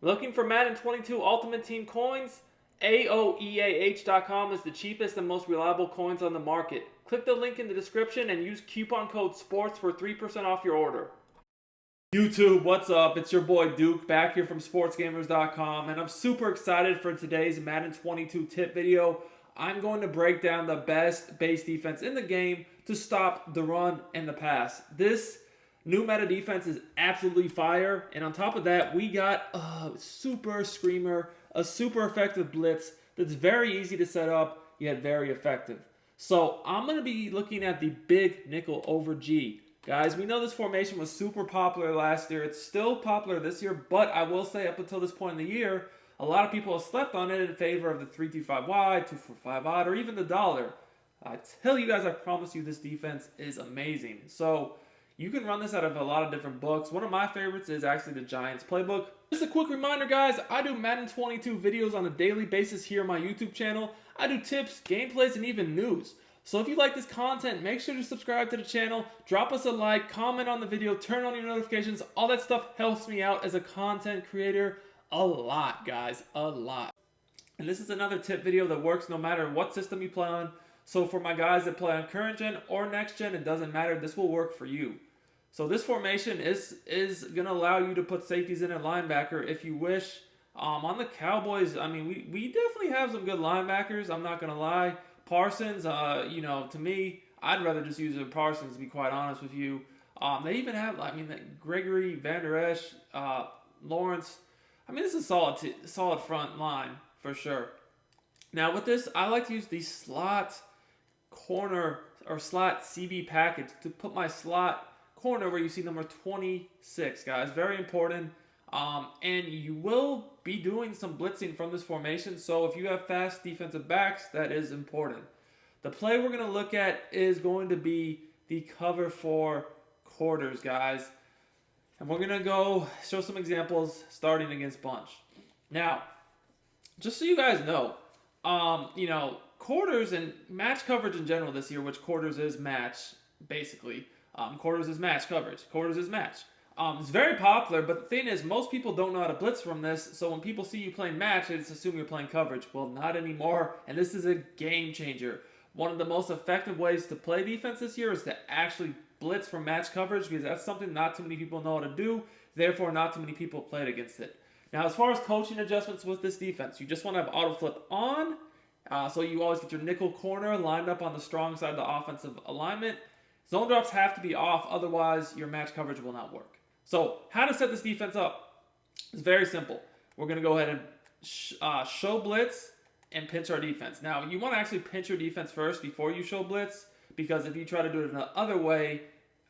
Looking for Madden 22 Ultimate Team coins? AOEAH.com is the cheapest and most reliable coins on the market. Click the link in the description and use coupon code SPORTS for 3% off your order. YouTube, what's up? It's your boy Duke back here from Sportsgamerz.com, and I'm super excited for today's Madden 22 tip video. I'm going to break down the best base defense in the game to stop the run and the pass. This new meta defense is absolutely fire, and on top of that, we got a super screamer, a super effective blitz that's very easy to set up, yet very effective. So I'm going to be looking at the big nickel over G. Guys, we know this formation was super popular last year. It's still popular this year, but I will say up until this point in the year, a lot of people have slept on it in favor of the 3-2-5 wide, 2-4-5 odd, or even the dollar. I tell you guys, I promise you this defense is amazing. So you can run this out of a lot of different books. One of my favorites is actually the Giants playbook. Just a quick reminder, guys, I do Madden 22 videos on a daily basis here on my YouTube channel. I do tips, gameplays, and even news. So if you like this content, make sure to subscribe to the channel, drop us a like, comment on the video, turn on your notifications. All that stuff helps me out as a content creator a lot, guys, a lot. And this is another tip video that works no matter what system you play on. So for my guys that play on current gen or next gen, it doesn't matter. This will work for you. So this formation is going to allow you to put safeties in at linebacker if you wish. On the Cowboys, I mean, we definitely have some good linebackers. I'm not going to lie. Parsons, to me, I'd rather just use Parsons, to be quite honest with you. They even have, Gregory, Van Der Esch, Lawrence. I mean, this is a solid front line for sure. Now with this, I like to use the slot corner or slot CB package to put my slot corner where you see number 26, guys. Very important. And you will be doing some blitzing from this formation, so if you have fast defensive backs, that is important. The play we're going to look at is going to be the cover 4 quarters, guys. And we're going to go show some examples starting against bunch. Now, just so you guys know, quarters and match coverage in general this year, which quarters is match, basically. Quarters is match coverage. Quarters is match. It's very popular, but the thing is, most people don't know how to blitz from this, so when people see you playing match, they just assume you're playing coverage. Well, not anymore, and this is a game changer. One of the most effective ways to play defense this year is to actually blitz from match coverage, because that's something not too many people know how to do, therefore not too many people played against it. Now, as far as coaching adjustments with this defense, you just want to have auto flip on, so you always get your nickel corner lined up on the strong side of the offensive alignment. Zone drops have to be off, otherwise your match coverage will not work. So, how to set this defense up? It's very simple. We're going to go ahead and show blitz and pinch our defense. Now, you want to actually pinch your defense first before you show blitz, because if you try to do it in the other way,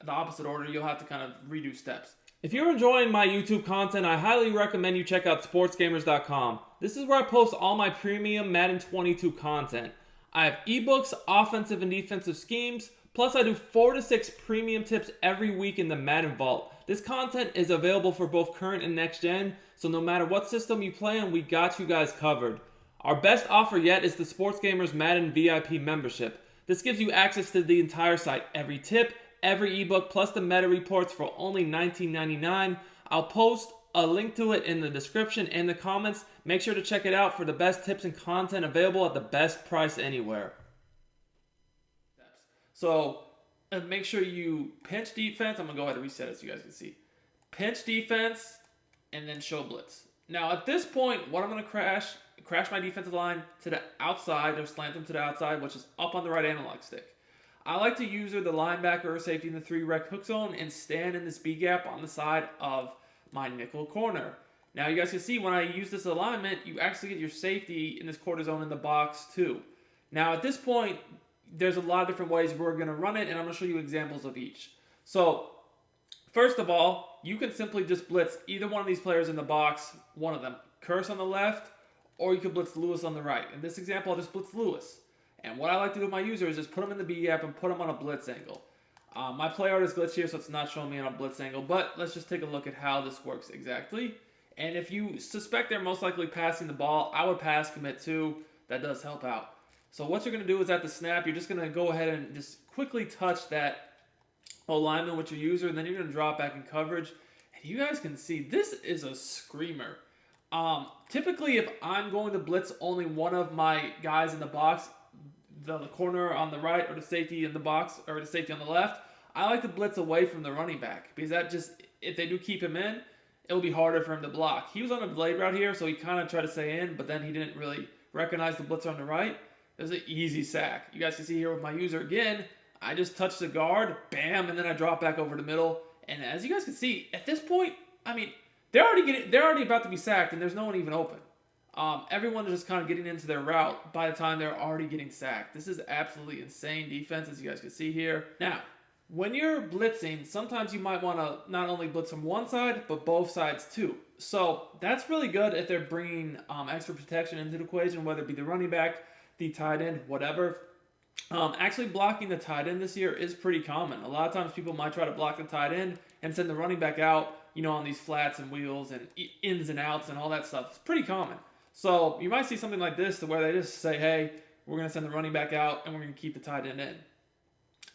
the opposite order, you'll have to kind of redo steps. If you're enjoying my YouTube content, I highly recommend you check out Sportsgamerz.com. This is where I post all my premium Madden 22 content. I have eBooks, offensive and defensive schemes, plus I do 4 to 6 premium tips every week in the Madden Vault. This content is available for both current and next gen, so no matter what system you play on, we got you guys covered. Our best offer yet is the Sportsgamerz Madden VIP membership. This gives you access to the entire site, every tip, every ebook, plus the meta reports for only $19.99. I'll post a link to it in the description and the comments. Make sure to check it out for the best tips and content available at the best price anywhere. So, and make sure you pinch defense. I'm going to go ahead and reset it so you guys can see. Pinch defense, and then show blitz. Now, at this point, what I'm going to crash my defensive line to the outside, or slant them to the outside, which is up on the right analog stick. I like to use the linebacker or safety in the 3-rec hook zone and stand in this B gap on the side of my nickel corner. Now, you guys can see when I use this alignment, you actually get your safety in this quarter zone in the box too. Now, at this point, there's a lot of different ways we're going to run it, and I'm going to show you examples of each. So, first of all, you can simply just blitz either one of these players in the box, one of them. Curse on the left, or you can blitz Lewis on the right. In this example, I'll just blitz Lewis. And what I like to do with my user is just put them in the B gap and put them on a blitz angle. My play art is glitched here, so it's not showing me on a blitz angle, but let's just take a look at how this works exactly. And if you suspect they're most likely passing the ball, I would pass commit 2. That does help out. So what you're going to do is at the snap, you're just going to go ahead and just quickly touch that alignment with your user, and then you're going to drop back in coverage. And you guys can see this is a screamer. Typically, if I'm going to blitz only one of my guys in the box, the corner on the right or the safety in the box or the safety on the left, I like to blitz away from the running back because that just, if they do keep him in, it'll be harder for him to block. He was on a delayed route here, so he kind of tried to stay in, but then he didn't really recognize the blitzer on the right. It was an easy sack. You guys can see here with my user again, I just touched the guard, bam, and then I drop back over the middle. And as you guys can see, at this point, I mean, they're already about to be sacked, and there's no one even open. Everyone is just kind of getting into their route by the time they're already getting sacked. This is absolutely insane defense, as you guys can see here. Now, when you're blitzing, sometimes you might want to not only blitz from one side, but both sides too. So that's really good if they're bringing extra protection into the equation, whether it be the running back, the tight end, whatever. Actually blocking the tight end this year is pretty common. A lot of times people might try to block the tight end and send the running back out, on these flats and wheels and ins and outs and all that stuff. It's pretty common. So you might see something like this to where they just say, hey, we're going to send the running back out and we're going to keep the tight end in.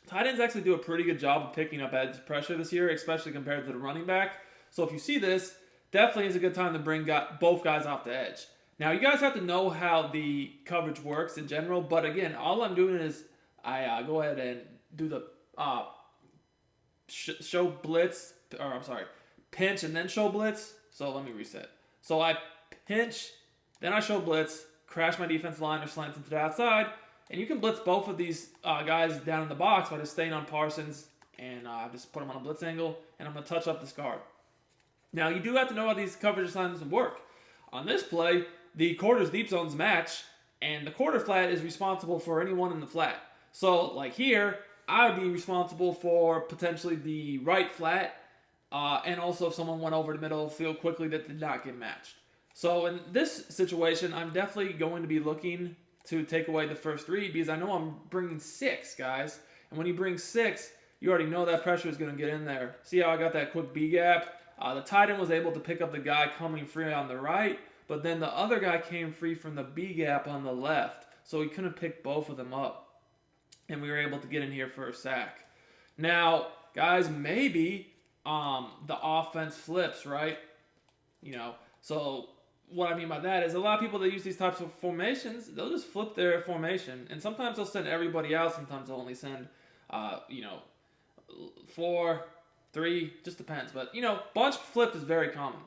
Tight ends actually do a pretty good job of picking up edge pressure this year, especially compared to the running back. So if you see this, definitely is a good time to bring both guys off the edge. Now, you guys have to know how the coverage works in general, but again, all I'm doing is I go ahead and do the show blitz, pinch and then show blitz. So let me reset. So I pinch, then I show blitz, crash my defense line or slant into the outside, and you can blitz both of these guys down in the box by just staying on Parsons and just put them on a blitz angle, and I'm going to touch up this guard. Now, you do have to know how these coverage assignments work. On this play, the quarters deep zones match, and the quarter flat is responsible for anyone in the flat. So, like here, I would be responsible for potentially the right flat, and also if someone went over the middle of the field quickly that did not get matched. So, in this situation, I'm definitely going to be looking to take away the first read because I know I'm bringing 6, guys. And when you bring 6, you already know that pressure is going to get in there. See how I got that quick B gap? The tight end was able to pick up the guy coming free on the right, but then the other guy came free from the B gap on the left, so he couldn't pick both of them up. And we were able to get in here for a sack. Now, guys, maybe the offense flips, right? So what I mean by that is a lot of people that use these types of formations, they'll just flip their formation. And sometimes they'll send everybody out. Sometimes they'll only send, 4, 3, just depends. But, bunch flipped is very common.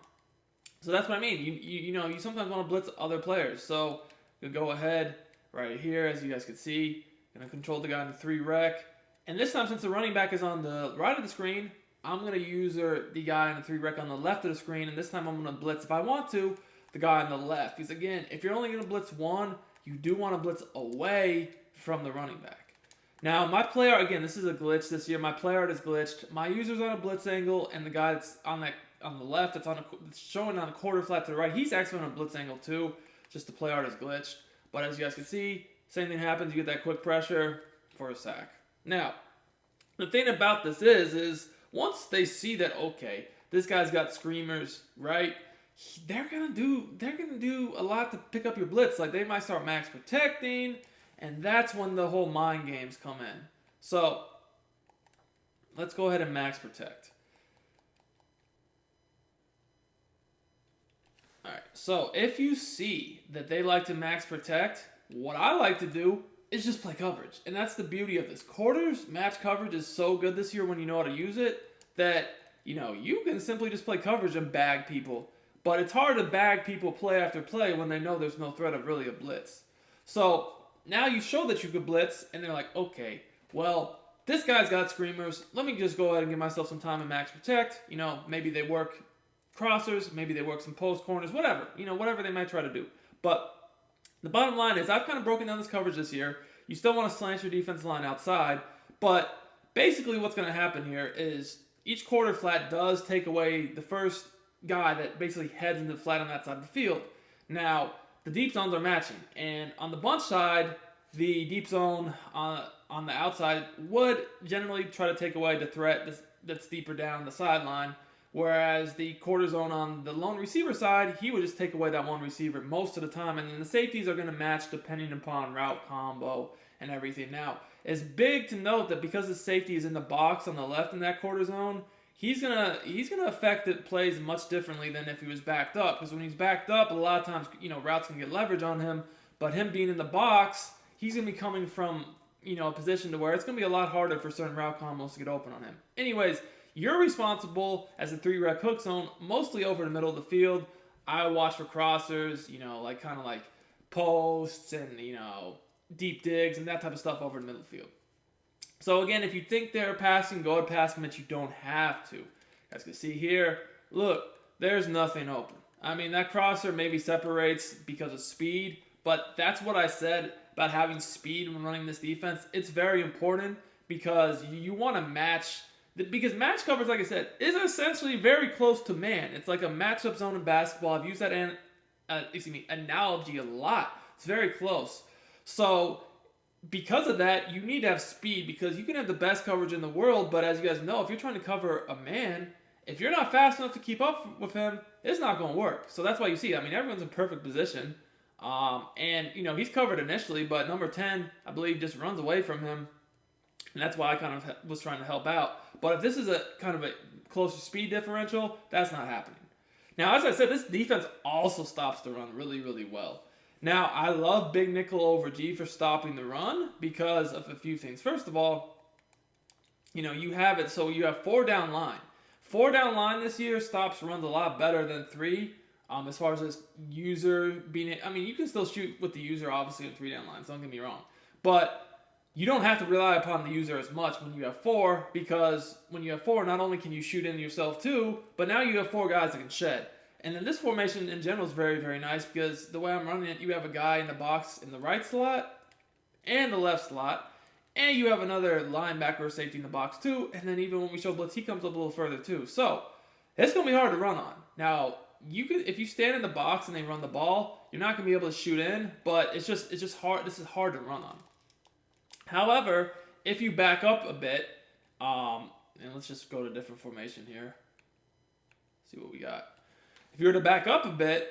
So that's what I mean. You sometimes want to blitz other players. So you'll go ahead right here, as you guys can see. Going to control the guy in the 3 rec. And this time, since the running back is on the right of the screen, I'm going to use the guy in the 3 rec on the left of the screen. And this time I'm going to blitz, if I want to, the guy on the left. Because again, if you're only going to blitz one, you do want to blitz away from the running back. Now, my player, again, this is a glitch this year. My player art is glitched. My user's on a blitz angle, and the guy that's on the left, it's showing on a quarter flat to the right. He's actually on a blitz angle too. Just the play art is glitched. But as you guys can see, same thing happens. You get that quick pressure for a sack. Now, the thing about this is once they see that, okay, this guy's got screamers, right? They're gonna do a lot to pick up your blitz. Like they might start max protecting, and that's when the whole mind games come in. So let's go ahead and max protect. Alright, so if you see that they like to max protect, what I like to do is just play coverage. And that's the beauty of this. Quarters match coverage is so good this year when you know how to use it that, you can simply just play coverage and bag people. But it's hard to bag people play after play when they know there's no threat of really a blitz. So now you show that you could blitz, and they're like, okay, well, this guy's got screamers. Let me just go ahead and give myself some time and max protect. Maybe they work crossers, maybe they work some post corners, whatever. Whatever they might try to do. But the bottom line is I've kind of broken down this coverage this year. You still want to slant your defensive line outside, but basically what's going to happen here is each quarter flat does take away the first guy that basically heads into the flat on that side of the field. Now, the deep zones are matching, and on the bunch side, the deep zone on the outside would generally try to take away the threat that's deeper down the sideline, whereas the quarter zone on the lone receiver side, he would just take away that one receiver most of the time, and then the safeties are going to match depending upon route combo and everything. Now, it's big to note that because the safety is in the box on the left in that quarter zone, he's gonna affect the plays much differently than if he was backed up. Because when he's backed up, a lot of times routes can get leverage on him. But him being in the box, he's gonna be coming from a position to where it's gonna be a lot harder for certain route combos to get open on him. Anyways, you're responsible as a 3-rep hook zone, mostly over the middle of the field. I watch for crossers, like kind of like posts and deep digs and that type of stuff over the middle of the field. So again, if you think they're passing, go to passing, but you don't have to. You guys can see here, look, there's nothing open. I mean, that crosser maybe separates because of speed, but that's what I said about having speed when running this defense. It's very important because you want to match, because match coverage, like I said, is essentially very close to man. It's like a matchup zone in basketball. I've used that analogy a lot. It's very close. So because of that, you need to have speed, because you can have the best coverage in the world, but as you guys know, if you're trying to cover a man, if you're not fast enough to keep up with him, it's not going to work. So that's why you see, everyone's in perfect position. And he's covered initially, but number 10, I believe, just runs away from him. And that's why I kind of was trying to help out. But if this is a kind of a closer speed differential, that's not happening. Now, as I said, this defense also stops the run really, really well. Now, I love big nickel over G for stopping the run because of a few things. First of all, you have it so you have 4 down line. 4 down line this year stops runs a lot better than 3. As far as this user being, you can still shoot with the user obviously in 3 down lines. Don't get me wrong, but you don't have to rely upon the user as much when you have 4, because when you have 4, not only can you shoot in yourself too, but now you have 4 guys that can shed. And then this formation in general is very, very nice because the way I'm running it, you have a guy in the box in the right slot and the left slot, and you have another linebacker or safety in the box too, and then even when we show blitz, he comes up a little further too. So it's going to be hard to run on. Now, if you stand in the box and they run the ball, you're not going to be able to shoot in, but it's just hard. This is hard to run on. However, if you back up a bit, and let's just go to a different formation here, see what we got. If you were to back up a bit,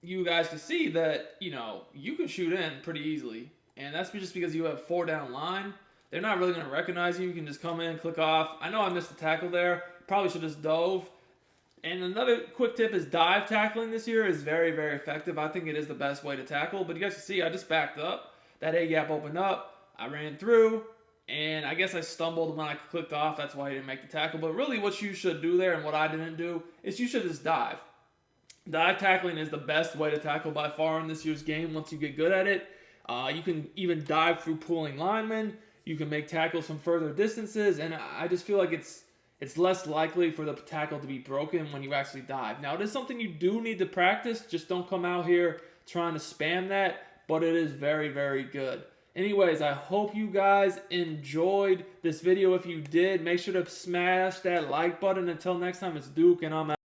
you guys can see that, you can shoot in pretty easily. And that's just because you have 4 down line. They're not really going to recognize you. You can just come in, click off. I know I missed the tackle there. Probably should have just dove. And another quick tip is dive tackling this year is very, very effective. I think it is the best way to tackle. But you guys can see I just backed up. That A-gap opened up. I ran through. And I guess I stumbled when I clicked off. That's why I didn't make the tackle. But really what you should do there, and what I didn't do, is you should just dive. Dive tackling is the best way to tackle by far in this year's game once you get good at it. You can even dive through pulling linemen. You can make tackles from further distances. And I just feel like it's less likely for the tackle to be broken when you actually dive. Now, it is something you do need to practice. Just don't come out here trying to spam that. But it is very, very good. Anyways, I hope you guys enjoyed this video. If you did, make sure to smash that like button. Until next time, it's Duke, and I'm out.